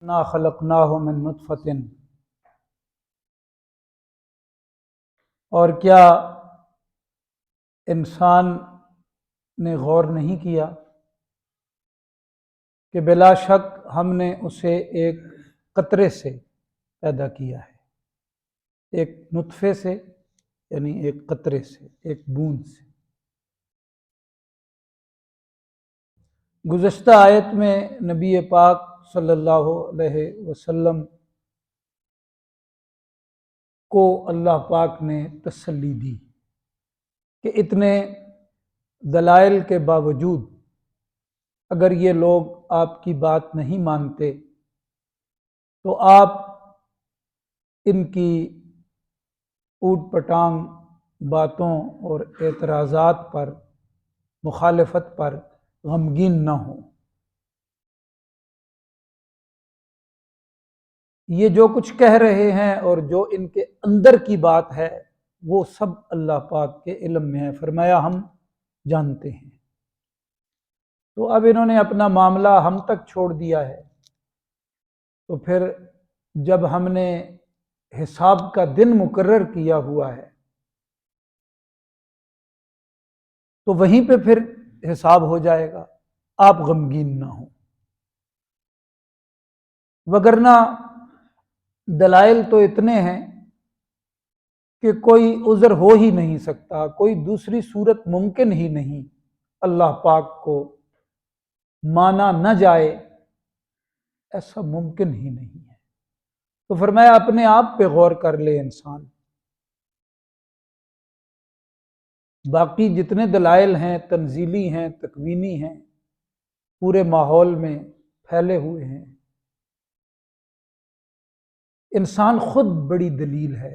انا خلقناہ من نطفۃ، اور کیا انسان نے غور نہیں کیا کہ بلا شک ہم نے اسے ایک قطرے سے پیدا کیا ہے، ایک نطفے سے، یعنی ایک قطرے سے، ایک بوند سے۔ گزشتہ آیت میں نبی پاک صلی اللہ علیہ وسلم کو اللہ پاک نے تسلی دی کہ اتنے دلائل کے باوجود اگر یہ لوگ آپ کی بات نہیں مانتے تو آپ ان کی اوٹ پٹانگ باتوں اور اعتراضات پر، مخالفت پر غمگین نہ ہوں۔ یہ جو کچھ کہہ رہے ہیں اور جو ان کے اندر کی بات ہے وہ سب اللہ پاک کے علم میں ہے، فرمایا ہم جانتے ہیں۔ تو اب انہوں نے اپنا معاملہ ہم تک چھوڑ دیا ہے، تو پھر جب ہم نے حساب کا دن مقرر کیا ہوا ہے تو وہیں پہ پھر حساب ہو جائے گا، آپ غمگین نہ ہوں۔ وگرنہ دلائل تو اتنے ہیں کہ کوئی عذر ہو ہی نہیں سکتا، کوئی دوسری صورت ممکن ہی نہیں، اللہ پاک کو مانا نہ جائے، ایسا ممکن ہی نہیں ہے۔ تو فرمایا اپنے آپ پہ غور کر لے انسان۔ باقی جتنے دلائل ہیں، تنزیلی ہیں، تکوینی ہیں، پورے ماحول میں پھیلے ہوئے ہیں، انسان خود بڑی دلیل ہے،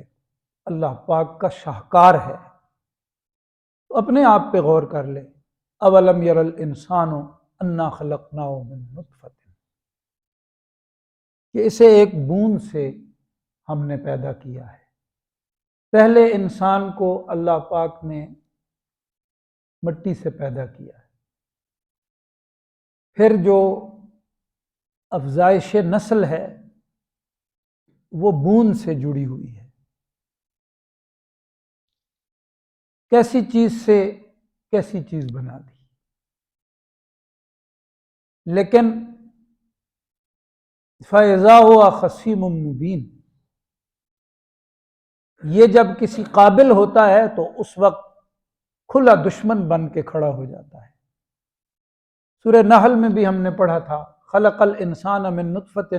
اللہ پاک کا شاہکار ہے، تو اپنے آپ پہ غور کر لے۔ اولم یر الانسان انا خلقناہ من نطفۃ، کہ اسے ایک بوند سے ہم نے پیدا کیا ہے۔ پہلے انسان کو اللہ پاک نے مٹی سے پیدا کیا ہے، پھر جو افزائش نسل ہے وہ بوند سے جڑی ہوئی ہے۔ کیسی چیز سے کیسی چیز بنا دی، لیکن فَإِذَا هُوَ خَصِيمٌ مُّبِينٌ، یہ جب کسی قابل ہوتا ہے تو اس وقت کھلا دشمن بن کے کھڑا ہو جاتا ہے۔ سورہ نحل میں بھی ہم نے پڑھا تھا خلق الانسان من نطفۃ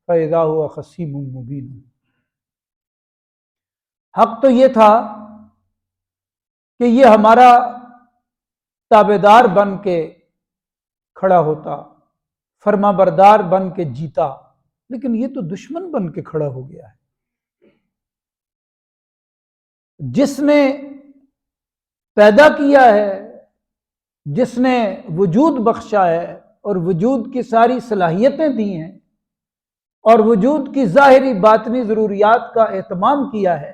فَإِذَا هُوَ خَصِيمٌ مُّبِينٌ۔ حق تو یہ تھا کہ یہ ہمارا تابعدار بن کے کھڑا ہوتا، فرما بردار بن کے جیتا، لیکن یہ تو دشمن بن کے کھڑا ہو گیا ہے۔ جس نے پیدا کیا ہے، جس نے وجود بخشا ہے اور وجود کی ساری صلاحیتیں دی ہیں اور وجود کی ظاہری باطنی ضروریات کا اہتمام کیا ہے،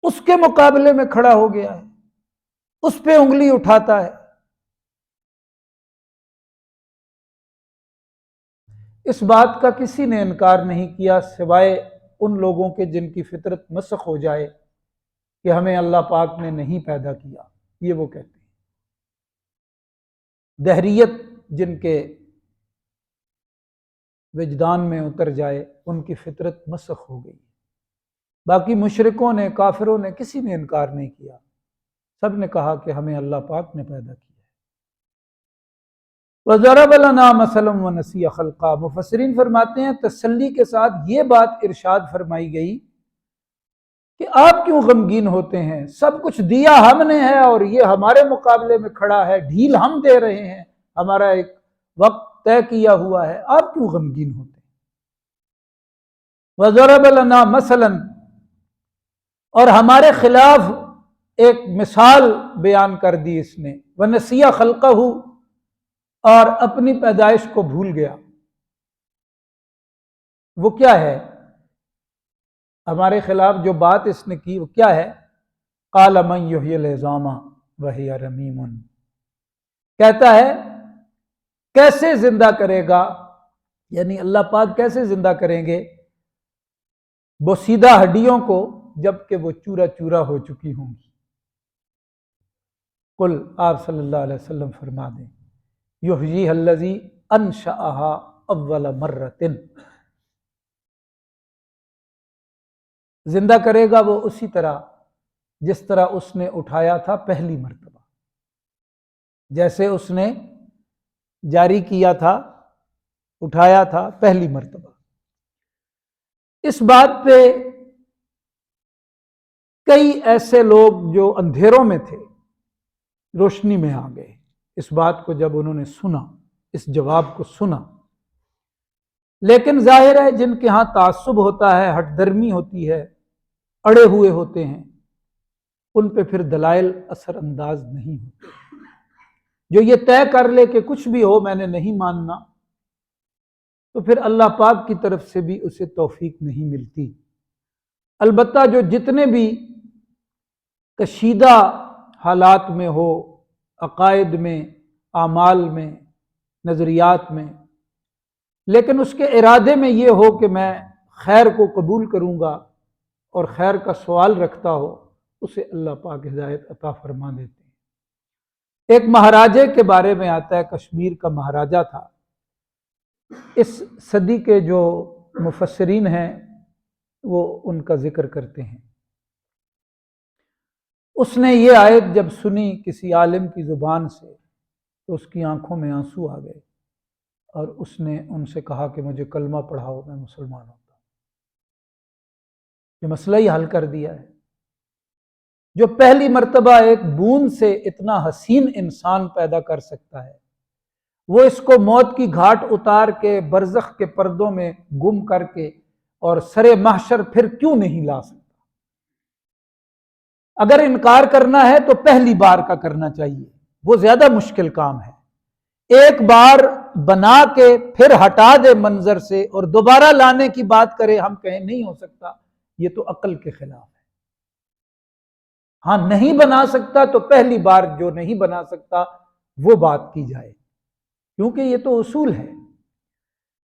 اس کے مقابلے میں کھڑا ہو گیا ہے، اس پہ انگلی اٹھاتا ہے۔ اس بات کا کسی نے انکار نہیں کیا سوائے ان لوگوں کے جن کی فطرت مسخ ہو جائے کہ ہمیں اللہ پاک نے نہیں پیدا کیا، یہ وہ کہتے ہیں۔ دہریت جن کے وجدان میں اتر جائے، ان کی فطرت مسخ ہو گئی۔ باقی مشرکوں نے، کافروں نے، کسی نے انکار نہیں کیا، سب نے کہا کہ ہمیں اللہ پاک نے پیدا کیا۔ وَضَرَبَ لَنَا مَثَلًا وَنَسِيَ خَلْقًا، مفسرین فرماتے ہیں تسلی کے ساتھ یہ بات ارشاد فرمائی گئی کہ آپ کیوں غمگین ہوتے ہیں، سب کچھ دیا ہم نے ہے اور یہ ہمارے مقابلے میں کھڑا ہے، ڈھیل ہم دے رہے ہیں، ہمارا ایک وقت طے کیا ہوا ہے، آپ کیوں غمگین ہوتے ہیں۔ وَضَرَبَ لَنَا مَثَلًا، اور ہمارے خلاف ایک مثال بیان کر دی اس نے، وَنَسِيَ خَلْقَهُ، اور اپنی پیدائش کو بھول گیا۔ وہ کیا ہے ہمارے خلاف جو بات اس نے کی، وہ کیا ہے؟ قَالَ مَن يُحْيِي الْعِظَامَ وَهِيَ رَمِيمٌ، کہتا ہے کیسے زندہ کرے گا، یعنی اللہ پاک کیسے زندہ کریں گے بوسیدہ ہڈیوں کو جبکہ وہ چورا چورا ہو چکی ہوں گی؟ قل، آپ صلی اللہ علیہ وسلم فرما دیں، یحییھا الذی انشأھا اول مرۃ، زندہ کرے گا وہ اسی طرح جس طرح اس نے اٹھایا تھا پہلی مرتبہ، جیسے اس نے جاری کیا تھا، اٹھایا تھا پہلی مرتبہ۔ اس بات پہ کئی ایسے لوگ جو اندھیروں میں تھے روشنی میں آ گئے، اس بات کو جب انہوں نے سنا، اس جواب کو سنا۔ لیکن ظاہر ہے جن کے ہاں تعصب ہوتا ہے، ہٹ درمی ہوتی ہے، اڑے ہوئے ہوتے ہیں، ان پہ پھر دلائل اثر انداز نہیں ہوتے۔ جو یہ طے کر لے کہ کچھ بھی ہو میں نے نہیں ماننا، تو پھر اللہ پاک کی طرف سے بھی اسے توفیق نہیں ملتی۔ البتہ جو جتنے بھی کشیدہ حالات میں ہو، عقائد میں، اعمال میں، نظریات میں، لیکن اس کے ارادے میں یہ ہو کہ میں خیر کو قبول کروں گا اور خیر کا سوال رکھتا ہو، اسے اللہ پاک ہدایت عطا فرما دیتے ہیں۔ ایک مہاراجے کے بارے میں آتا ہے، کشمیر کا مہاراجہ تھا۔ اس صدی کے جو مفسرین ہیں وہ ان کا ذکر کرتے ہیں۔ اس نے یہ آیت جب سنی کسی عالم کی زبان سے تو اس کی آنکھوں میں آنسو آ گئے، اور اس نے ان سے کہا کہ مجھے کلمہ پڑھاؤ، میں مسلمان ہوتا ہوں۔ یہ مسئلہ ہی حل کر دیا ہے۔ جو پہلی مرتبہ ایک بوند سے اتنا حسین انسان پیدا کر سکتا ہے، وہ اس کو موت کی گھاٹ اتار کے برزخ کے پردوں میں گم کر کے اور سر محشر پھر کیوں نہیں لا سکتا؟ اگر انکار کرنا ہے تو پہلی بار کا کرنا چاہیے، وہ زیادہ مشکل کام ہے۔ ایک بار بنا کے پھر ہٹا دے منظر سے اور دوبارہ لانے کی بات کرے، ہم کہیں نہیں ہو سکتا، یہ تو عقل کے خلاف ہے۔ ہاں نہیں بنا سکتا تو پہلی بار جو نہیں بنا سکتا وہ بات کی جائے، کیونکہ یہ تو اصول ہے۔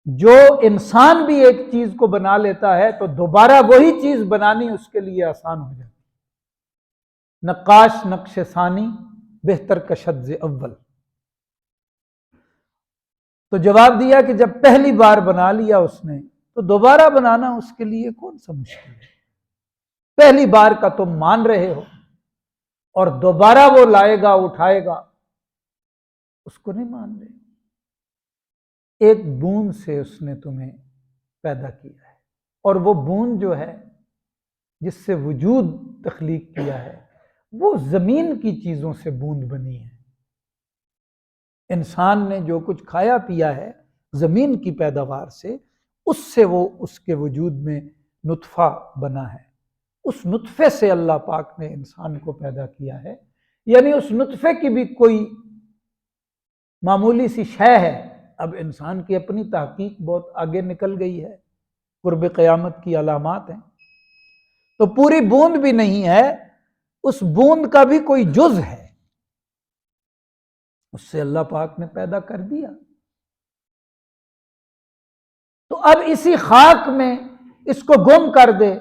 جو انسان بھی ایک چیز کو بنا لیتا ہے تو دوبارہ وہی چیز بنانی اس کے لیے آسان ہو جاتی۔ نقاش نقش ثانی بہتر کشد اول۔ تو جواب دیا کہ جب پہلی بار بنا لیا اس نے تو دوبارہ بنانا اس کے لیے کون سا مشکل ہے؟ پہلی بار کا تم مان رہے ہو اور دوبارہ وہ لائے گا، اٹھائے گا، اس کو نہیں مان رہے۔ ایک بوند سے اس نے تمہیں پیدا کیا ہے، اور وہ بوند جو ہے جس سے وجود تخلیق کیا ہے وہ زمین کی چیزوں سے بوند بنی ہے۔ انسان نے جو کچھ کھایا پیا ہے زمین کی پیداوار سے، اس سے وہ اس کے وجود میں نطفہ بنا ہے۔ اس نطفے سے اللہ پاک نے انسان کو پیدا کیا ہے، یعنی اس نطفے کی بھی کوئی معمولی سی شے ہے۔ اب انسان کی اپنی تحقیق بہت آگے نکل گئی ہے، قرب قیامت کی علامات ہیں، تو پوری بوند بھی نہیں ہے، اس بوند کا بھی کوئی جز ہے، اس سے اللہ پاک نے پیدا کر دیا۔ تو اب اسی خاک میں اس کو گم کر دے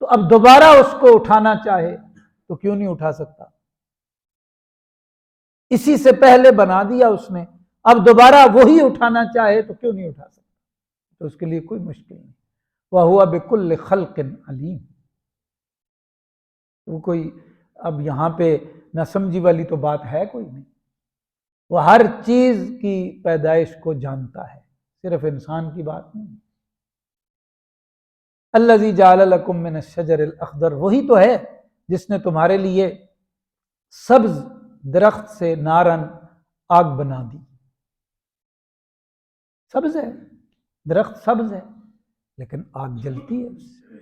تو اب دوبارہ اس کو اٹھانا چاہے تو کیوں نہیں اٹھا سکتا؟ اسی سے پہلے بنا دیا اس نے، اب دوبارہ وہی اٹھانا چاہے تو کیوں نہیں اٹھا سکتا؟ تو اس کے لیے کوئی مشکل نہیں۔ وَهُوَ بِكُلِّ خَلْقٍ عَلِيمٌ۔ وہ کوئی اب یہاں پہ نہ سمجھی والی تو بات ہے کوئی نہیں، وہ ہر چیز کی پیدائش کو جانتا ہے، صرف انسان کی بات نہیں۔ الذی جعل لکم من الشجر الاخضر، وہی تو ہے جس نے تمہارے لیے سبز درخت سے نارن آگ بنا دی۔ سبز ہے درخت، سبز ہے لیکن آگ جلتی ہے اس سے۔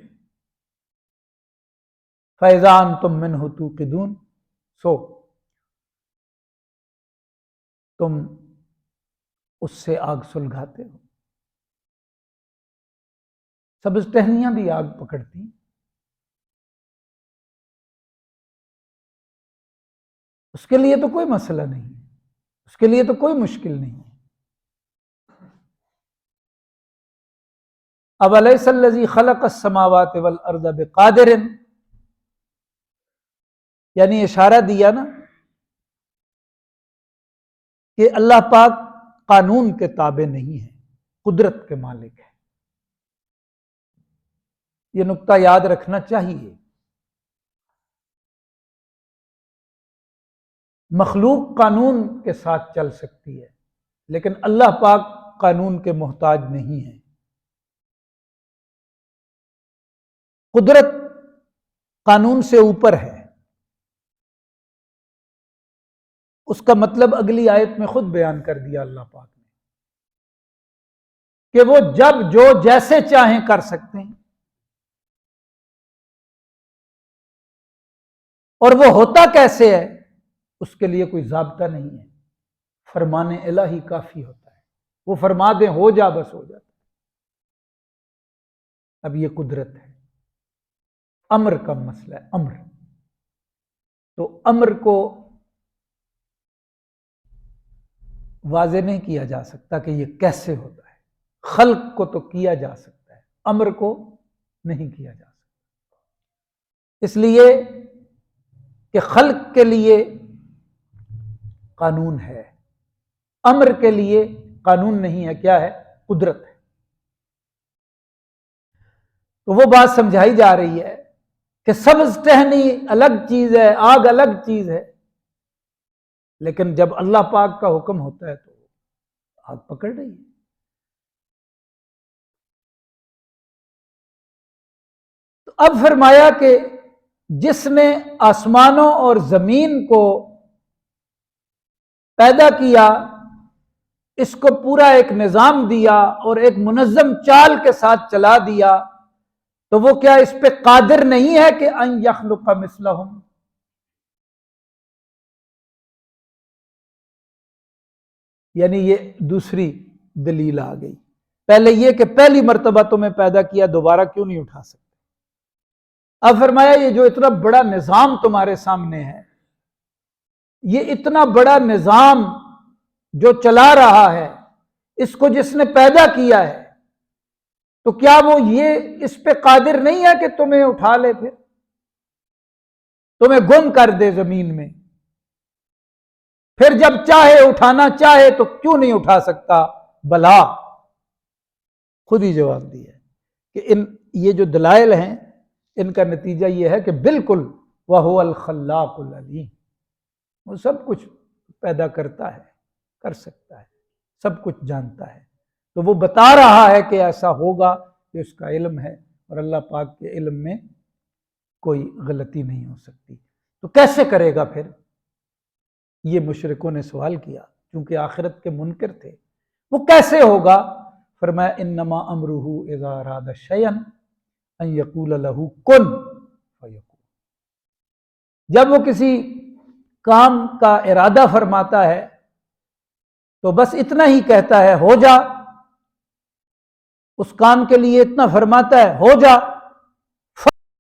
فَإِذَا أَنْتُم مِّنْهُ تُوقِدُونَ، سو تم اس سے آگ سلگاتے ہو۔ سبز ٹہنیاں بھی آگ پکڑتی ہیں، اس کے لیے تو کوئی مسئلہ نہیں ہے۔ اس کے لیے تو کوئی مشکل نہیں ہے۔ اولیس الذی خلق السماوات والارض بقادر، یعنی اشارہ دیا نا کہ اللہ پاک قانون کے تابع نہیں ہے، قدرت کے مالک ہے۔ یہ نقطہ یاد رکھنا چاہیے۔ مخلوق قانون کے ساتھ چل سکتی ہے، لیکن اللہ پاک قانون کے محتاج نہیں ہے۔ قدرت قانون سے اوپر ہے۔ اس کا مطلب اگلی آیت میں خود بیان کر دیا اللہ پاک نے کہ وہ جب جو جیسے چاہیں کر سکتے ہیں، اور وہ ہوتا کیسے ہے اس کے لیے کوئی ضابطہ نہیں ہے۔ فرمان الہی کافی ہوتا ہے، وہ فرما دیں ہو جا، بس ہو جاتا ہے۔ اب یہ قدرت ہے، امر کا مسئلہ ہے، امر۔ تو امر کو واضح نہیں کیا جا سکتا کہ یہ کیسے ہوتا ہے۔ خلق کو تو کیا جا سکتا ہے، امر کو نہیں کیا جا سکتا، اس لیے کہ خلق کے لیے قانون ہے، امر کے لیے قانون نہیں ہے۔ کیا ہے؟ قدرت ہے۔ تو وہ بات سمجھائی جا رہی ہے کہ سبز ٹہنی الگ چیز ہے، آگ الگ چیز ہے، لیکن جب اللہ پاک کا حکم ہوتا ہے تو آگ پکڑ رہی ہے۔ تو اب فرمایا کہ جس نے آسمانوں اور زمین کو پیدا کیا، اس کو پورا ایک نظام دیا اور ایک منظم چال کے ساتھ چلا دیا، تو وہ کیا اس پہ قادر نہیں ہے کہ ان یخلق مثلہم؟ یعنی یہ دوسری دلیل آ گئی۔ پہلے یہ کہ پہلی مرتبہ تمہیں پیدا کیا، دوبارہ کیوں نہیں اٹھا سکتے؟ اب فرمایا یہ جو اتنا بڑا نظام تمہارے سامنے ہے، یہ اتنا بڑا نظام جو چلا رہا ہے، اس کو جس نے پیدا کیا ہے، تو کیا وہ یہ اس پہ قادر نہیں ہے کہ تمہیں اٹھا لے، پھر تمہیں گم کر دے زمین میں؟ پھر جب چاہے اٹھانا چاہے تو کیوں نہیں اٹھا سکتا؟ بلا، خود ہی جواب دیا کہ یہ جو دلائل ہیں ان کا نتیجہ یہ ہے کہ بالکل وَهُوَ الْخَلَّاقُ الْعَلِيمُ، وہ سب کچھ پیدا کرتا ہے، کر سکتا ہے، سب کچھ جانتا ہے۔ تو وہ بتا رہا ہے کہ ایسا ہوگا، کہ اس کا علم ہے، اور اللہ پاک کے علم میں کوئی غلطی نہیں ہو سکتی۔ تو کیسے کرے گا پھر؟ یہ مشرکوں نے سوال کیا، کیونکہ آخرت کے منکر تھے۔ وہ کیسے ہوگا؟ فرمایا انما امرہ اذا اراد شیئا ان یقول لہ کن فیکون۔ جب وہ کسی کام کا ارادہ فرماتا ہے تو بس اتنا ہی کہتا ہے ہو جا، اس کام کے لیے اتنا فرماتا ہے ہو جا،